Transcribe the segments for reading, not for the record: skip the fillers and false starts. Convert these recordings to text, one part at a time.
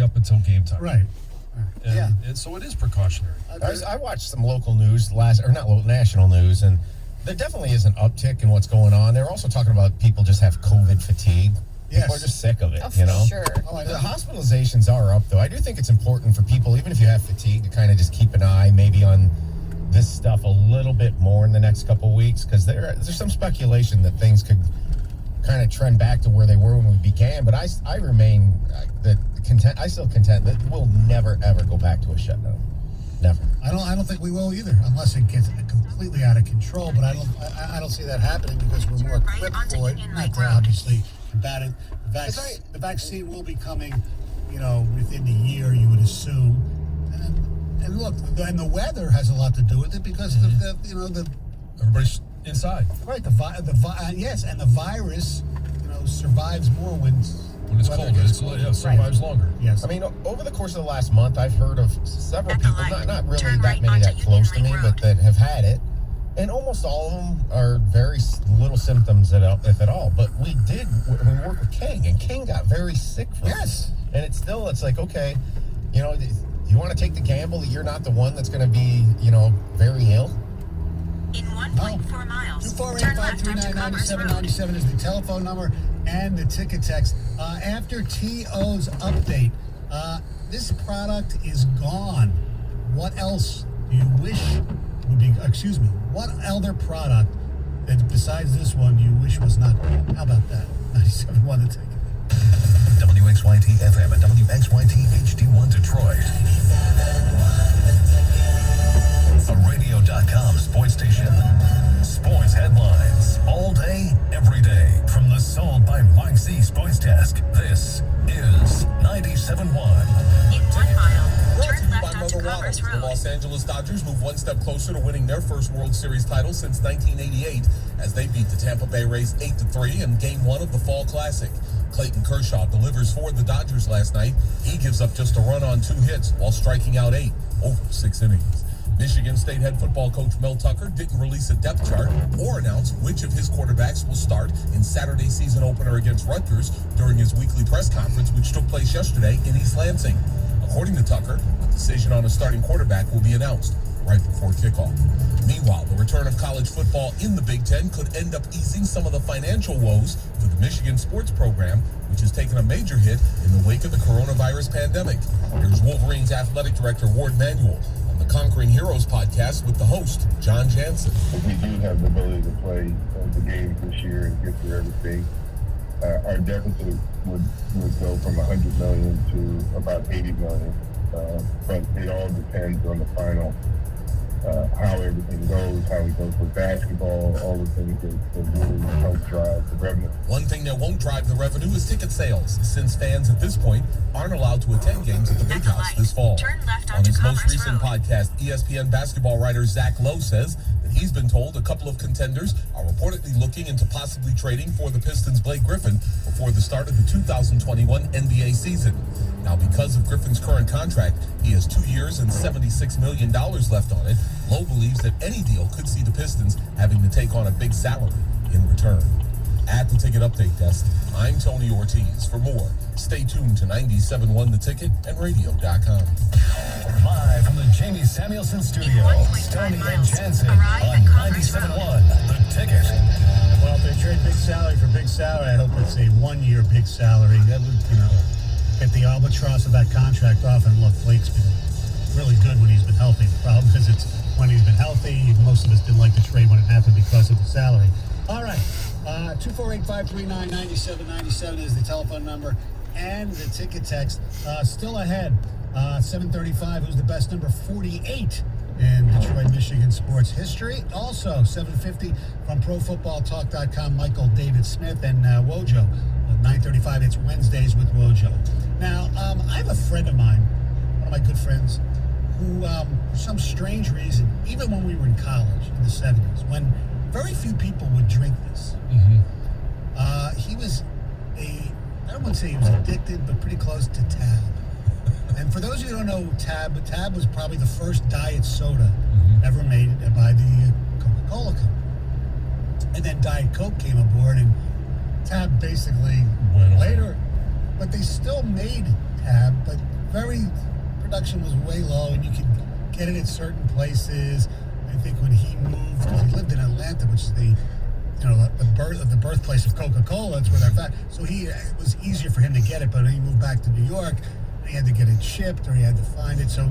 up until game time. Right. And so it is precautionary. I watched some local news national news, and there definitely is an uptick in what's going on. They're also talking about people just have COVID fatigue. Yes. People are just sick of it, Sure. The hospitalizations are up, though. I do think it's important for people, even if you have fatigue, to kind of just keep an eye maybe on this stuff a little bit more in the next couple of weeks, because there's some speculation that things could kind of trend back to where they were when we began. But I remain content. I still contend that we'll never ever go back to a shutdown. Never. I don't think we will either, unless it gets completely out of control. But I don't see that happening because we're more equipped for it. Not to obviously combat it. The vaccine will be coming, within the year, you would assume. And look, and the weather has a lot to do with it because Everybody's inside. right, yes, and the virus, survives more when It's weather cold. gets It survives longer. Yes. I mean, over the course of the last month, I've heard of several people, not really that many that close to me, but that have had it. And almost all of them are very little symptoms, if at all. But we worked with King, and King got very sick from Yes. it. And it's like, okay, you want to take the gamble that you're not the one that's going to be, very ill? In 1.4 miles, 248-539-9797 is the telephone number and the ticket text. After TO's update, this product is gone. What else do you wish would be, what other product that besides this one you wish was not gone? How about that? 97.1 the ticket. WXYT FM and WXYT HD1 Detroit. A radio.com sports station. Sports headlines all day, every day. From the Sold by Mike Z Sports Desk, this is 97.1. in 1 mile, Brought to turn you left by onto Mother Commerce Waddles. The Road. Los Angeles Dodgers move one step closer to winning their first World Series title since 1988 as they beat the Tampa Bay Rays 8-3 in Game 1 of the Fall Classic. Clayton Kershaw delivers for the Dodgers last night. He gives up just a run on 2 hits while striking out 8 over 6 innings. Michigan State head football coach Mel Tucker didn't release a depth chart or announce which of his quarterbacks will start in Saturday's season opener against Rutgers during his weekly press conference, which took place yesterday in East Lansing. According to Tucker, a decision on a starting quarterback will be announced right before kickoff. Meanwhile, the return of college football in the Big Ten could end up easing some of the financial woes for the Michigan sports program, which has taken a major hit in the wake of the coronavirus pandemic. Here's Wolverines athletic director Ward Manuel on the Conquering Heroes podcast with the host, John Jansen. If we do have the ability to play the games this year and get through everything, our deficit would go from 100 million to about 80 million. But it all depends on the final, how everything goes, how it goes with basketball, all the things that really help drive the revenue. One thing that won't drive the revenue is ticket sales, since fans at this point aren't allowed to attend games at the Big House this fall. Turn left On onto his most Commerce recent Road. podcast, ESPN basketball writer Zach Lowe says that he's been told a couple of contenders are reportedly looking into possibly trading for the Pistons' Blake Griffin before the start of the 2021 NBA season. Now, because of Griffin's current contract, he has 2 years and $76 million left on it. Lowe believes that any deal could see the Pistons having to take on a big salary in return. At the Ticket Update Desk, I'm Tony Ortiz. For more, stay tuned to 97.1 The Ticket and radio.com. Live from the Jamie Samuelson studio, 1.5 Tony and miles, Jansen arrive on at Commerce 97.1 The Ticket. Well, if they trade big salary for big salary, I hope it's a 1-year big salary. That would, get the albatross of that contract off. And look, Blake's been really good when he's been healthy. The problem is it's when he's been healthy, most of us didn't like the trade when it happened because of the salary. All right, 248-539-9797 is the telephone number and the ticket text. Still ahead, 7:35, who's the best number 48 in Detroit, Michigan sports history. Also, 7:50 from ProFootballTalk.com, Michael David Smith and Wojo. 9:35, it's Wednesdays with Wojo. Now, I have a friend of mine, one of my good friends, who, for some strange reason, even when we were in college in the 70s, when very few people would drink this, he was I don't want to say he was addicted, but pretty close to Tab. And for those of you who don't know Tab was probably the first diet soda ever made by the Coca-Cola company. And then Diet Coke came aboard, and Tab basically later, but they still made Tab, but production was way low, and you could get it at certain places. I think when he moved, because he lived in Atlanta, which is the birthplace of Coca-Cola, it's where they're at. So it was easier for him to get it. But when he moved back to New York, he had to get it shipped, or he had to find it. So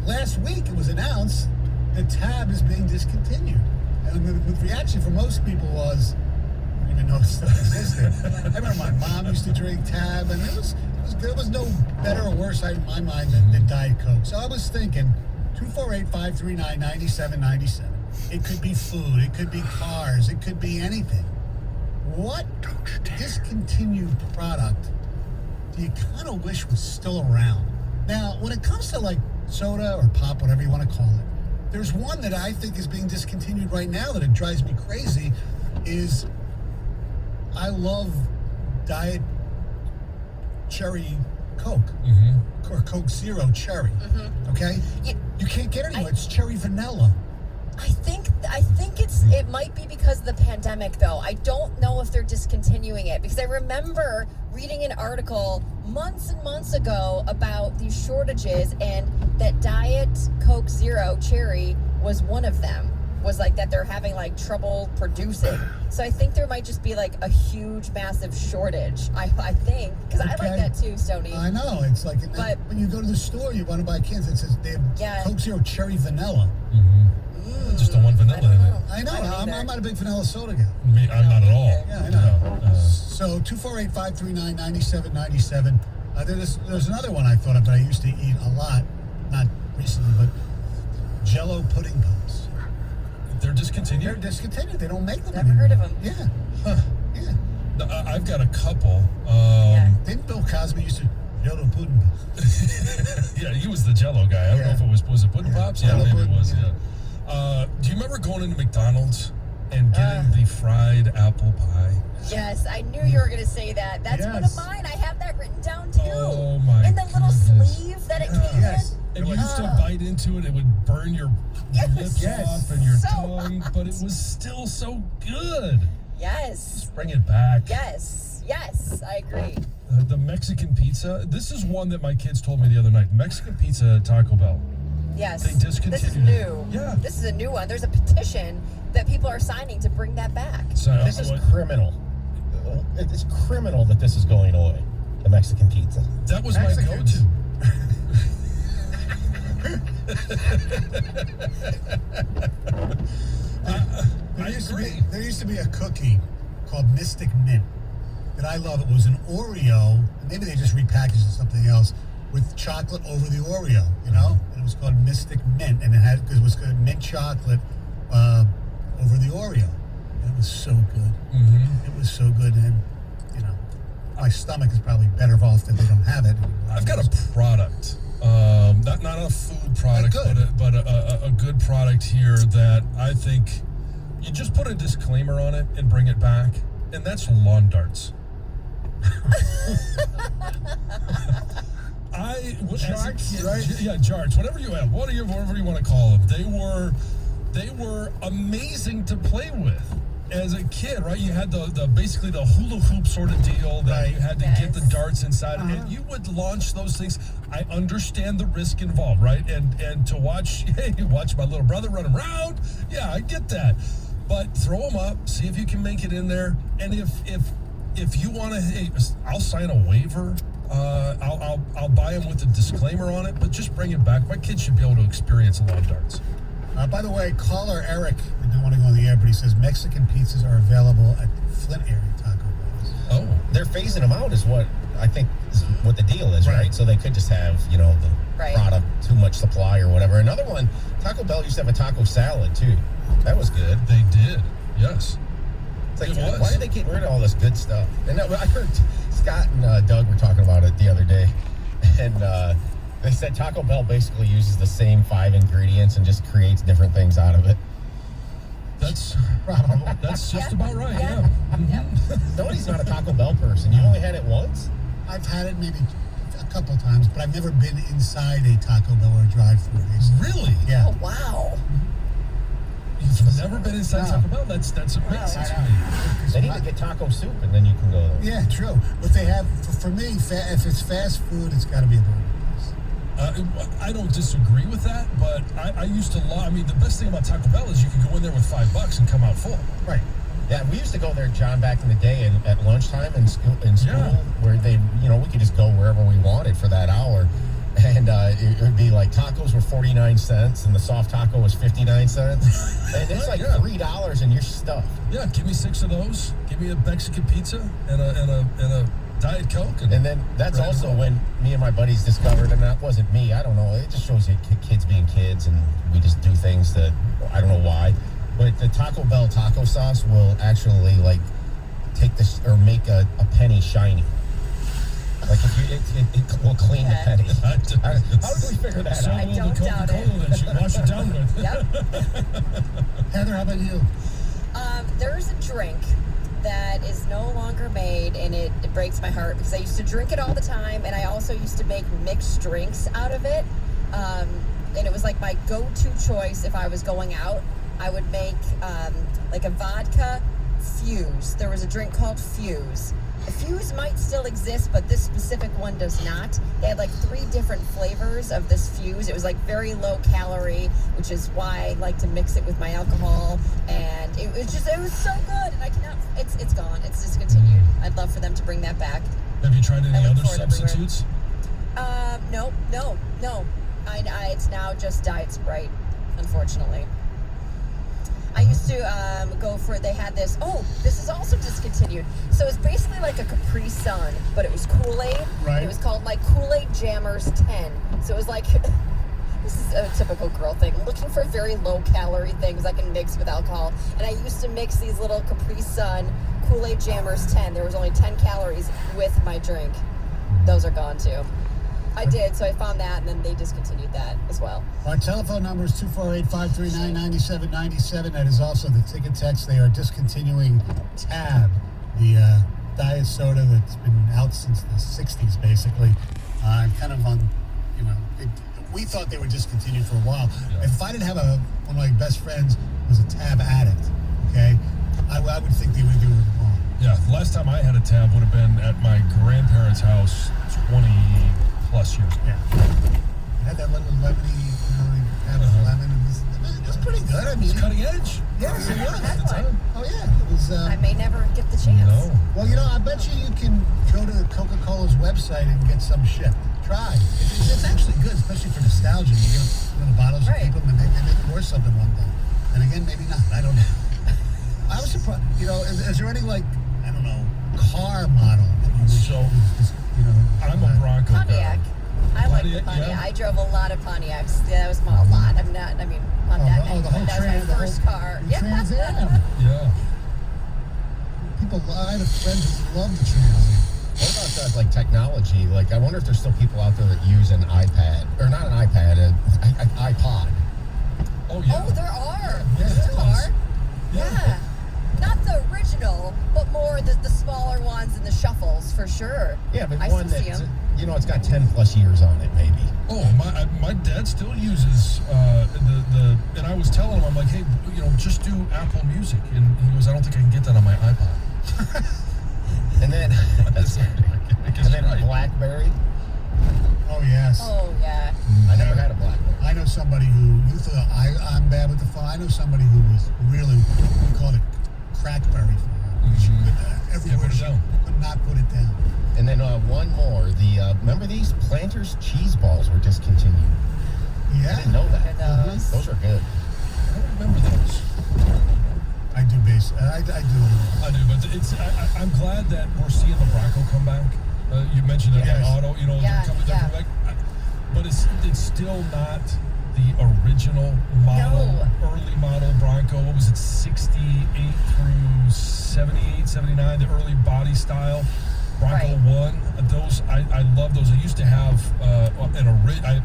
last week it was announced the Tab is being discontinued, and the reaction from most people was, I didn't even know it still existed. I remember my mom used to drink Tab, and it was good. It was no better or worse in my mind than Diet Coke. So I was thinking, 248-539-9797. It could be food, it could be cars, it could be anything. What discontinued product do you kind of wish was still around? Now, when it comes to like soda or pop, whatever you want to call it, there's one that I think is being discontinued right now that it drives me crazy. Is I love Diet Cherry Coke, or Coke Zero Cherry. Okay, you can't get it anymore. It's cherry vanilla. I think it might be because of the pandemic, though. I don't know if they're discontinuing it, because I remember reading an article months and months ago about these shortages, and that Diet Coke Zero Cherry was one of them. Was like that they're having like trouble producing. So I think there might just be like a huge, massive shortage. I think, because I like that too, Stoney. I know, it's like, when you go to the store, you want to buy cans. It says they have Coke Zero Cherry Vanilla. Just don't want vanilla in it. I know. I'm not a big vanilla soda guy. I'm not at all. Yeah, I know. So 248-539-9797. There's another one I thought of that I used to eat a lot, not recently, but Jell-O pudding pops. They're discontinued? They're discontinued. They don't make them Never anymore. heard of them. Yeah. Yeah. I've got a couple. Didn't Bill Cosby used to Jell-O pudding pops? Yeah, he was the Jell-O guy. I don't know if it was it pudding pops? Yeah, maybe it was. Yeah. Do you remember going into McDonald's and getting the fried apple pie? Yes, I knew you were going to say that. That's one of mine. I have that written down too. Oh my And the little sleeve that it came in. And you used to bite into it, it would burn your lips off and your tongue, but it was still so good. Yes. Just bring it back. Yes, I agree. The Mexican pizza. This is one that my kids told me the other night. Mexican pizza at Taco Bell. Yes. They discontinued This is new. Yeah. This is a new one. There's a petition that people are signing to bring that back. So this is criminal. It's criminal that this is going away. The Mexican pizza. That was my go-to. There used to be a cookie called Mystic Mint that I love. It was an Oreo, and maybe they just repackaged it something else, with chocolate over the Oreo, and it was called Mystic Mint, and it was mint chocolate over the Oreo, and it was so good. It was so good, and my stomach is probably better off that they don't have it. I've got a product, not a food product, but a good product here that I think you just put a disclaimer on it and bring it back, and that's lawn darts. Jarts, right? Yeah, jarts. Whatever you have, whatever you want to call them. They were amazing to play with. As a kid, right, you had the basically the hula hoop sort of deal that you had to get the darts inside, and you would launch those things. I understand the risk involved, right? And to watch my little brother run around, yeah, I get that. But throw them up, see if you can make it in there, and if you want to, I'll sign a waiver. I'll buy them with a disclaimer on it, but just bring it back. My kids should be able to experience lawn darts. By the way, caller Eric, I don't want to go on the air, but he says Mexican pizzas are available at the Flint area Taco Bells. Oh, they're phasing them out is what I think is what the deal is, right? So they could just have, the product, too much supply or whatever. Another one, Taco Bell used to have a taco salad too. That was good. They did, yes. It's like, why are they getting rid of all this good stuff? And I heard Scott and Doug were talking about it the other day, and they said Taco Bell basically uses the same 5 ingredients and just creates different things out of it. That's just about right. Yeah. Nobody's not a Taco Bell person. You only had it once? I've had it maybe a couple of times, but I've never been inside a Taco Bell or a drive-thru. Really? Yeah. Oh, wow. You've never been inside Taco Bell? That's amazing to me. They need to get taco soup, and then you can go there. Yeah, true. But they have, for me, if it's fast food, it's got to be a burger place. I don't disagree with that, but I used to love. I mean, the best thing about Taco Bell is you could go in there with $5 and come out full. Right. Yeah, we used to go there, John, back in the day, and at lunchtime in school, where they, we could just go wherever we wanted for that hour, and it would be like tacos were 49 cents, and the soft taco was 59 cents, and it's like $3, and you're stuffed. Yeah, give me 6 of those. Give me a Mexican pizza and a Diet Coke. And then that's also when me and my buddies discovered, and that wasn't me. I don't know. It just shows you kids being kids, and we just do things that I don't know why. But the Taco Bell taco sauce will actually take this or make a penny shiny. Like it will clean the penny. How did we figure that so out? I will don't the doubt Coca-Cola it. that you wash it down with. Yep. Heather, how about you? There's a drink that is no longer made, and it breaks my heart because I used to drink it all the time, and I also used to make mixed drinks out of it. And it was like my go-to choice if I was going out. I would make like a vodka Fuse. There was a drink called Fuse. The Fuse might still exist, but this specific one does not. They had like 3 different flavors of this Fuse. It was like very low calorie, which is why I like to mix it with my alcohol. And it was so good. And I cannot, it's gone. It's discontinued. I'd love for them to bring that back. Have you tried any I look other for it everywhere. substitutes? No. It's now just Diet Sprite, unfortunately. I used to go for, they had this, this is also discontinued. So it's basically like a Capri Sun, but it was Kool-Aid. Right. It was called like Kool-Aid Jammers 10. So it was like, this is a typical girl thing, looking for very low calorie things I can mix with alcohol. And I used to mix these little Capri Sun Kool-Aid Jammers 10. There was only 10 calories with my drink. Those are gone too. I did, so I found that, and then they discontinued that as well. Our telephone number is 248-539-9797. That is also the ticket text. They are discontinuing Tab, the diet soda that's been out since the 60s, basically. I'm kind of on, we thought they were discontinued for a while. Yeah. If I didn't have one of my best friends was a Tab addict, okay, I would think they were doing it wrong. Yeah, the last time I had a Tab would have been at my grandparents' house 20+ years ago. Yeah. It had that little lemony, had a lemon. It was pretty good. I mean, It's cutting edge. yes, it was. Had one. Oh, yeah. It was. I may never get the chance. No. Well, I bet you can go to Coca-Cola's website and get some shit. Try. It's actually good, especially for nostalgia. You get little bottles Right. of people, and they may pour something one day. And again, maybe not. I don't know. I was surprised. Is there any, I don't know, car model that you wish So, was, I'm a Bronco Pontiac. guy. I like the Pontiac, Pontiac. yeah. I drove a lot of Pontiacs. Yeah, that was a lot. I'm not that many. the whole That was my Trans- the whole- first car. the Trans Am. Yeah. I have friends who love the Trans Am. What about technology? I wonder if there's still people out there that use an iPad, or not an iPad, an iPod. Oh, yeah. Oh, there are. Yeah, There tons. are. Yeah. Yeah. Not the original, but more the smaller ones and the shuffles for sure. Yeah, but I one still that, see 'em. it's got 10+ years on it, maybe. Oh, my dad still uses and I was telling him, I'm like, hey, just do Apple Music, and he goes, I don't think I can get that on my iPod. And then, Right. BlackBerry. Oh, yes. Oh yeah. I never had a BlackBerry. I know somebody who, you thought, I'm bad with the phone. I know somebody who was really, we called it crackberry for her. She could, everywhere put it she down. could not put it down. And then one more. Remember these Planters cheese balls were discontinued. Yeah. I didn't know that. Remember those? Those are good. I don't remember those. I do I do. I do, but I'm glad that we're seeing the Bronco come back. You mentioned it Yes. on auto, Yeah, they're yeah. coming back. But it's still not the original model, No. early model Bronco. What was it, 68 through 78, 79, the early body style Bronco Right. 1. Those, I love those. I used to have I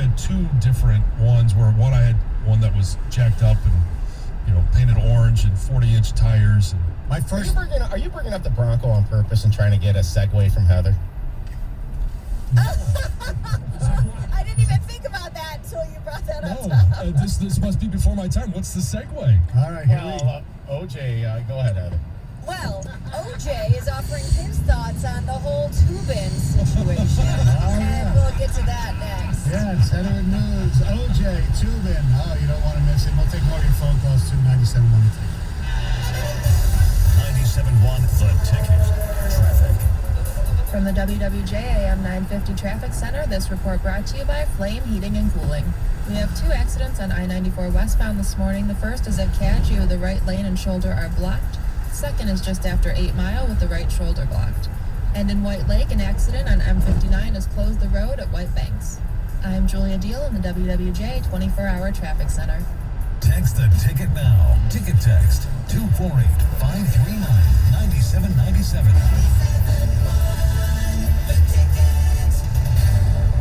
had 2 different ones where I had one that was jacked up and, painted orange and 40-inch tires. And My first, Are you bringing up the Bronco on purpose and trying to get a segue from Heather? I didn't even think about that until you brought that up. no, this must be before my time. What's the segue? all right, here we OJ, go ahead, Heather. Well, OJ is offering his thoughts on the whole Tubin situation, and we'll get to that next. Yes. Center of News, OJ Tubin. Oh, you don't want to miss him. We'll take more of your phone calls to 97.1 The Ticket. 97.1 The Ticket. Traffic. From the WWJ AM 950 Traffic Center, this report brought to you by Flame Heating and Cooling. We have 2 accidents on I-94 westbound this morning. The first is at Cadgeu. The right lane and shoulder are blocked. The second is just after 8 Mile with the right shoulder blocked. And in White Lake, an accident on M59 has closed the road at White Banks. I'm Julia Deal in the WWJ 24-hour Traffic Center. Text the ticket now. Ticket text 248-539-9797.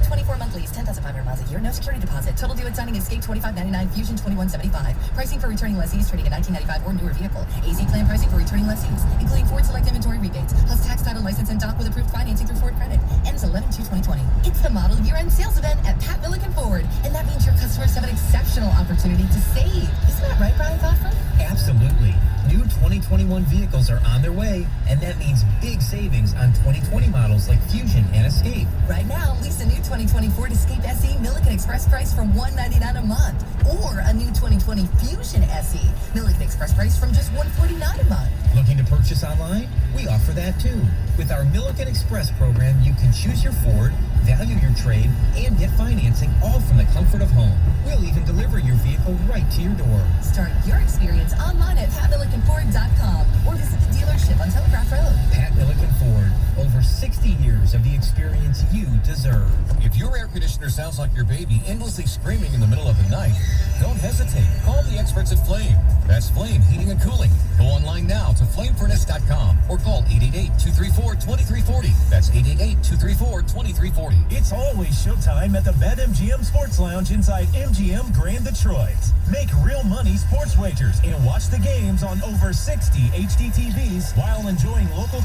24 monthlies, 10,500 miles a year, no security deposit. Total due at signing Escape $25.99, Fusion $21.75. Pricing for returning lessees trading a 1995 or newer vehicle. AZ plan pricing for returning lessees, including Ford Select inventory rebates, plus tax, title, license, and dock with approved financing through Ford Credit. Ends 11/2/2020. It's the model year-end sales event at Pat Milliken Ford, and that means your customers have an exceptional opportunity to save. Isn't that right, Brian Crawford? Absolutely. New 2021 vehicles are on their way, and that means big savings on 2020 models like Fusion and Escape. Right now, lease a new 2020 Ford Escape SE Milliken Express price from $199 a month, or a new 2020 Fusion SE Milliken Express price from just $149 a month. Looking to purchase online? We offer that too. With our Milliken Express program, you can choose your Ford, value your trade, and get financing all from the comfort of home. We'll even deliver your vehicle right to your door. Start your experience online at PatMillikenFord.com or visit the dealership on Telegraph Road. Pat Milliken Ford, over 60 years of the experience you deserve. If your air conditioner sounds like your baby endlessly screaming in the middle of the night, don't hesitate. Call the experts at Flame. That's Flame Heating and Cooling. Go online now to flamefurnace.com or call 888-234-2340. That's 888-234-2340. It's always showtime at the BetMGM Sports Lounge inside MGM Grand Detroit. Make real money sports wagers and watch the games on over 60 HD TVs while enjoying local